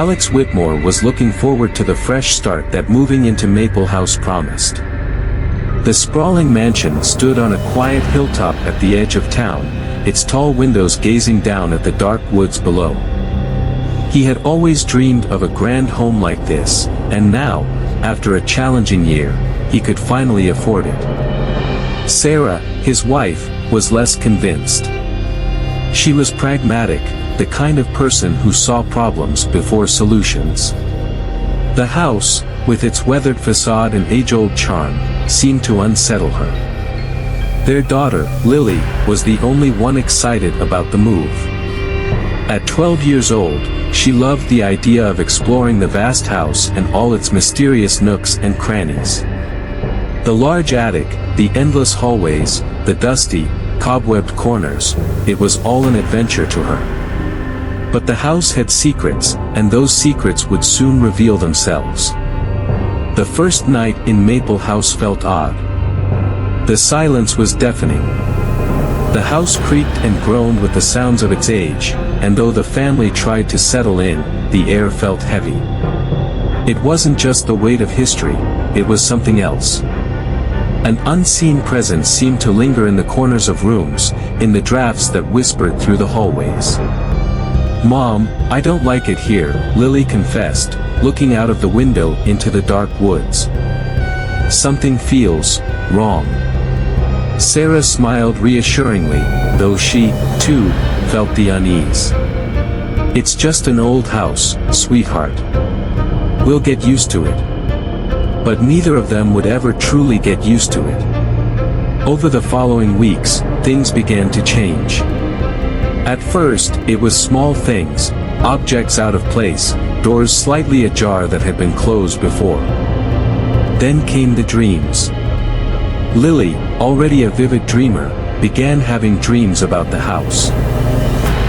Alex Whitmore was looking forward to the fresh start that moving into Maple House promised. The sprawling mansion stood on a quiet hilltop at the edge of town, its tall windows gazing down at the dark woods below. He had always dreamed of a grand home like this, and now, after a challenging year, he could finally afford it. Sarah, his wife, was less convinced. She was pragmatic, the kind of person who saw problems before solutions. The house, with its weathered facade and age-old charm, seemed to unsettle her. Their daughter, Lily, was the only one excited about the move. At 12 years old, she loved the idea of exploring the vast house and all its mysterious nooks and crannies. The large attic, the endless hallways, the dusty, cobwebbed corners, it was all an adventure to her. But the house had secrets, and those secrets would soon reveal themselves. The first night in Maple House felt odd. The silence was deafening. The house creaked and groaned with the sounds of its age, and though the family tried to settle in, the air felt heavy. It wasn't just the weight of history, it was something else. An unseen presence seemed to linger in the corners of rooms, in the drafts that whispered through the hallways. "Mom, I don't like it here," Lily confessed, looking out of the window into the dark woods. "Something feels wrong." Sarah smiled reassuringly, though she, too, felt the unease. "It's just an old house, sweetheart. We'll get used to it." But neither of them would ever truly get used to it. Over the following weeks, things began to change. At first, it was small things, objects out of place, doors slightly ajar that had been closed before. Then came the dreams. Lily, already a vivid dreamer, began having dreams about the house.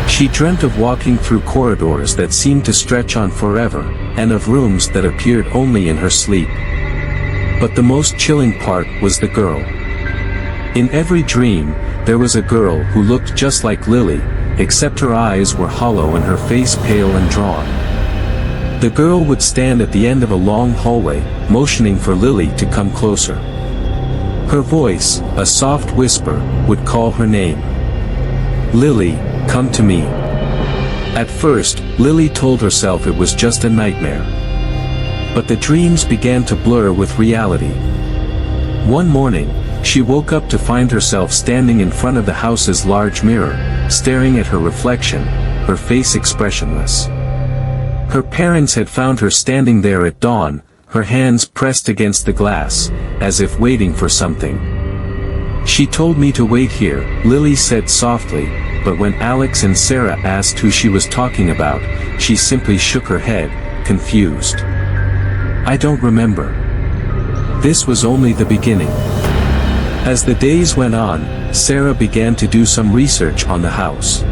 She dreamt of walking through corridors that seemed to stretch on forever, and of rooms that appeared only in her sleep. But the most chilling part was the girl. In every dream, there was a girl who looked just like Lily, except her eyes were hollow and her face pale and drawn. The girl would stand at the end of a long hallway, motioning for Lily to come closer. Her voice, a soft whisper, would call her name. "Lily, come to me." At first, Lily told herself it was just a nightmare. But the dreams began to blur with reality. One morning, she woke up to find herself standing in front of the house's large mirror, staring at her reflection, her face expressionless. Her parents had found her standing there at dawn, her hands pressed against the glass, as if waiting for something. "She told me to wait here," Lily said softly, but when Alex and Sarah asked who she was talking about, she simply shook her head, confused. "I don't remember." This was only the beginning. As the days went on, Sarah began to do some research on the house.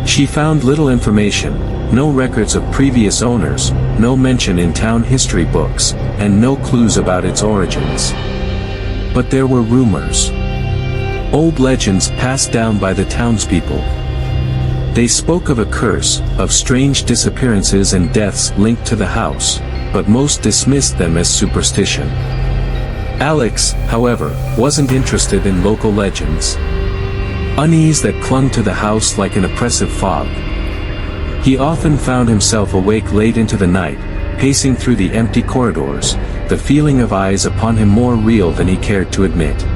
She found little information, no records of previous owners, no mention in town history books, and no clues about its origins. But there were rumors. Old legends passed down by the townspeople. They spoke of a curse, of strange disappearances and deaths linked to the house, but most dismissed them as superstition. Alex, however, wasn't interested in local legends. Unease that clung to the house like an oppressive fog. He often found himself awake late into the night, pacing through the empty corridors, the feeling of eyes upon him more real than he cared to admit.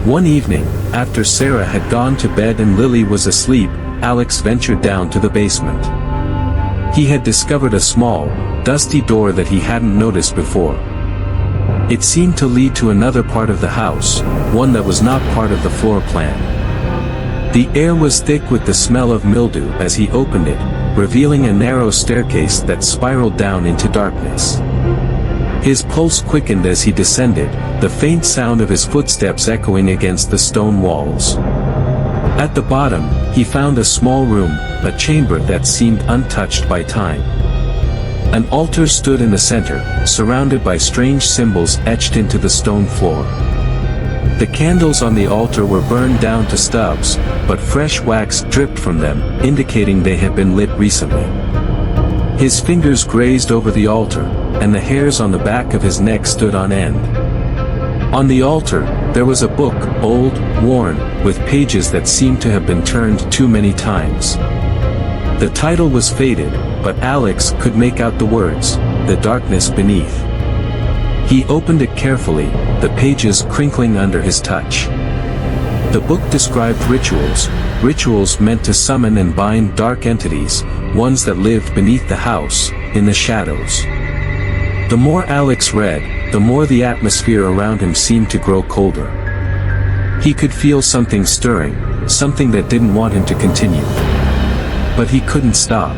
One evening, after Sarah had gone to bed and Lily was asleep, Alex ventured down to the basement. He had discovered a small, dusty door that he hadn't noticed before. It seemed to lead to another part of the house, one that was not part of the floor plan. The air was thick with the smell of mildew as he opened it, revealing a narrow staircase that spiraled down into darkness. His pulse quickened as he descended, the faint sound of his footsteps echoing against the stone walls. At the bottom, he found a small room, a chamber that seemed untouched by time. An altar stood in the center, surrounded by strange symbols etched into the stone floor. The candles on the altar were burned down to stubs, but fresh wax dripped from them, indicating they had been lit recently. His fingers grazed over the altar, and the hairs on the back of his neck stood on end. On the altar, there was a book, old, worn, with pages that seemed to have been turned too many times. The title was faded, but Alex could make out the words, "The Darkness Beneath." He opened it carefully, the pages crinkling under his touch. The book described rituals meant to summon and bind dark entities, ones that lived beneath the house, in the shadows. The more Alex read, the more the atmosphere around him seemed to grow colder. He could feel something stirring, something that didn't want him to continue. But he couldn't stop.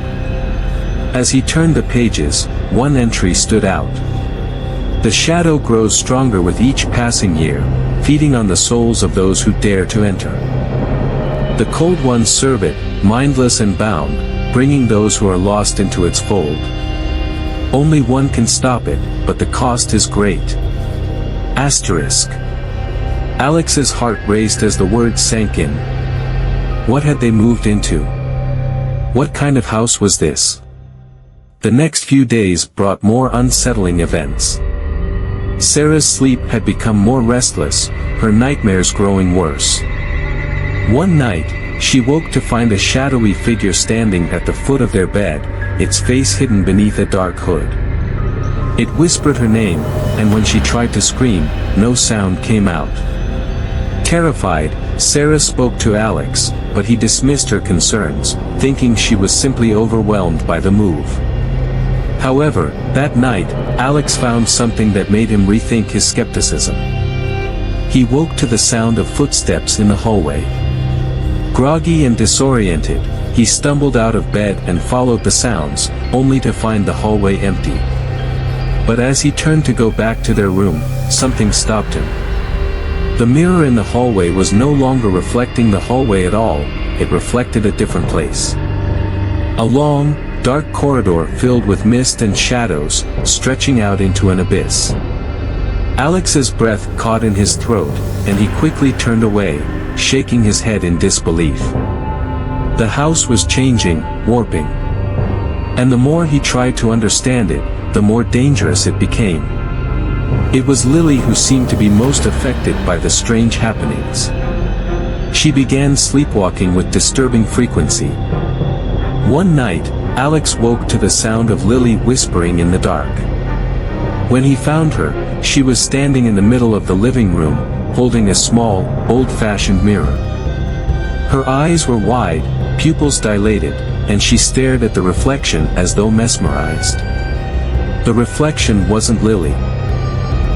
As he turned the pages, one entry stood out. The shadow grows stronger with each passing year, feeding on the souls of those who dare to enter. The cold ones serve it, mindless and bound, bringing those who are lost into its fold. Only one can stop it, but the cost is great. Asterisk. Alex's heart raced as the words sank in. What had they moved into? What kind of house was this? The next few days brought more unsettling events. Sarah's sleep had become more restless, her nightmares growing worse. One night, she woke to find a shadowy figure standing at the foot of their bed, its face hidden beneath a dark hood. It whispered her name, and when she tried to scream, no sound came out. Terrified, Sarah spoke to Alex, but he dismissed her concerns, thinking she was simply overwhelmed by the move. However, that night, Alex found something that made him rethink his skepticism. He woke to the sound of footsteps in the hallway. Groggy and disoriented, he stumbled out of bed and followed the sounds, only to find the hallway empty. But as he turned to go back to their room, something stopped him. The mirror in the hallway was no longer reflecting the hallway at all, it reflected a different place. A long, dark corridor filled with mist and shadows, stretching out into an abyss. Alex's breath caught in his throat, and he quickly turned away, shaking his head in disbelief. The house was changing, warping. And the more he tried to understand it, the more dangerous it became. It was Lily who seemed to be most affected by the strange happenings. She began sleepwalking with disturbing frequency. One night, Alex woke to the sound of Lily whispering in the dark. When he found her, she was standing in the middle of the living room, holding a small, old-fashioned mirror. Her eyes were wide, pupils dilated, and she stared at the reflection as though mesmerized. The reflection wasn't Lily.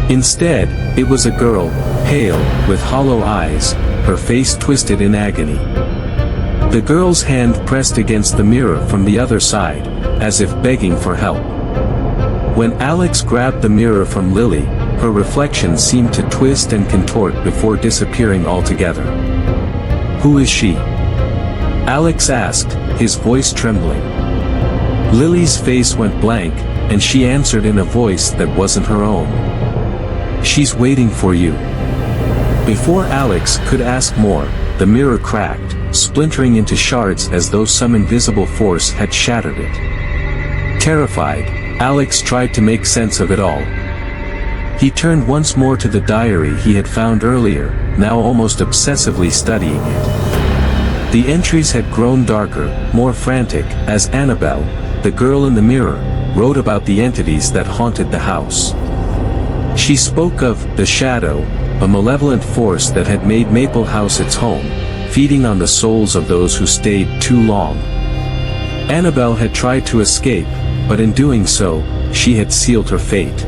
Instead, it was a girl, pale, with hollow eyes, her face twisted in agony. The girl's hand pressed against the mirror from the other side, as if begging for help. When Alex grabbed the mirror from Lily, her reflection seemed to twist and contort before disappearing altogether. "Who is she?" Alex asked, his voice trembling. Lily's face went blank, and she answered in a voice that wasn't her own. "She's waiting for you." Before Alex could ask more, the mirror cracked, splintering into shards as though some invisible force had shattered it. Terrified, Alex tried to make sense of it all. He turned once more to the diary he had found earlier, now almost obsessively studying it. The entries had grown darker, more frantic, as Annabelle, the girl in the mirror, wrote about the entities that haunted the house. She spoke of the shadow, a malevolent force that had made Maple House its home, feeding on the souls of those who stayed too long. Annabelle had tried to escape, but in doing so, she had sealed her fate.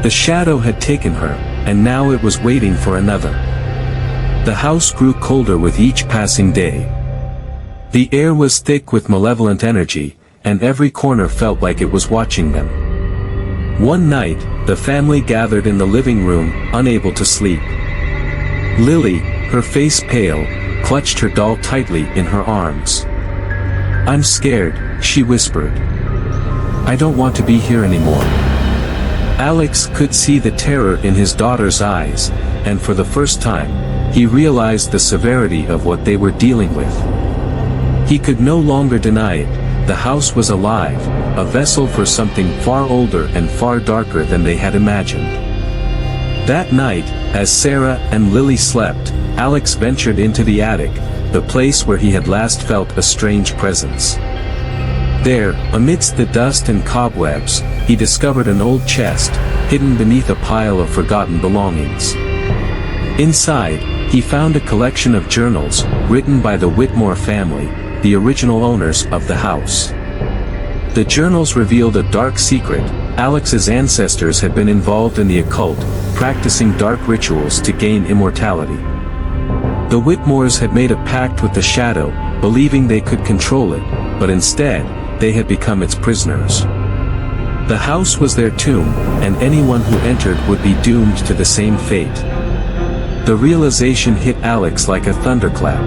The shadow had taken her, and now it was waiting for another. The house grew colder with each passing day. The air was thick with malevolent energy, and every corner felt like it was watching them. One night, the family gathered in the living room, unable to sleep. Lily, her face pale, clutched her doll tightly in her arms. "I'm scared," she whispered. "I don't want to be here anymore." Alex could see the terror in his daughter's eyes, and for the first time, he realized the severity of what they were dealing with. He could no longer deny it, the house was alive, a vessel for something far older and far darker than they had imagined. That night, as Sarah and Lily slept, Alex ventured into the attic, the place where he had last felt a strange presence. There, amidst the dust and cobwebs, he discovered an old chest, hidden beneath a pile of forgotten belongings. Inside, he found a collection of journals, written by the Whitmore family, the original owners of the house. The journals revealed a dark secret: Alex's ancestors had been involved in the occult, practicing dark rituals to gain immortality. The Whitmores had made a pact with the shadow, believing they could control it, but instead, they had become its prisoners. The house was their tomb, and anyone who entered would be doomed to the same fate. The realization hit Alex like a thunderclap.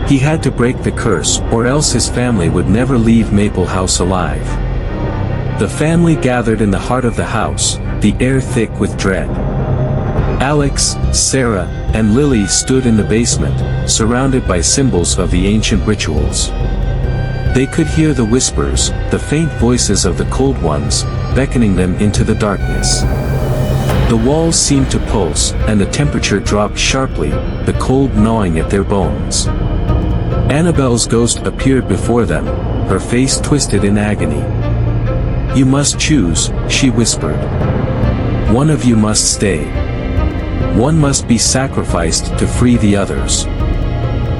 He had to break the curse, or else his family would never leave Maple House alive. The family gathered in the heart of the house, the air thick with dread. Alex, Sarah, and Lily stood in the basement, surrounded by symbols of the ancient rituals. They could hear the whispers, the faint voices of the cold ones, beckoning them into the darkness. The walls seemed to pulse, and the temperature dropped sharply, the cold gnawing at their bones. Annabelle's ghost appeared before them, her face twisted in agony. "You must choose," she whispered. "One of you must stay. One must be sacrificed to free the others."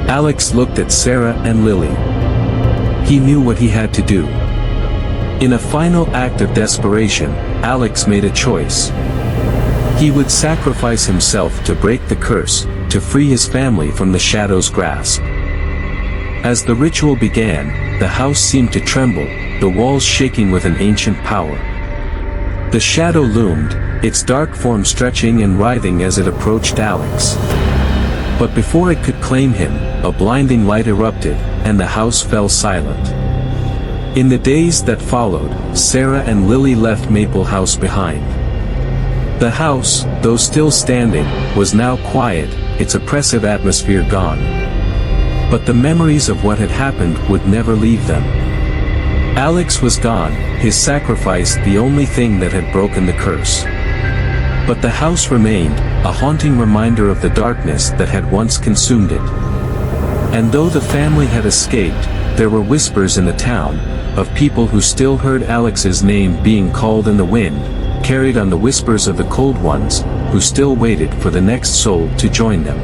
Alex looked at Sarah and Lily. He knew what he had to do. In a final act of desperation, Alex made a choice. He would sacrifice himself to break the curse, to free his family from the shadow's grasp. As the ritual began, the house seemed to tremble, the walls shaking with an ancient power. The shadow loomed, its dark form stretching and writhing as it approached Alex. But before it could claim him, a blinding light erupted, and the house fell silent. In the days that followed, Sarah and Lily left Maple House behind. The house, though still standing, was now quiet, its oppressive atmosphere gone. But the memories of what had happened would never leave them. Alex was gone, his sacrifice the only thing that had broken the curse. But the house remained, a haunting reminder of the darkness that had once consumed it. And though the family had escaped, there were whispers in the town, of people who still heard Alex's name being called in the wind, carried on the whispers of the cold ones, who still waited for the next soul to join them.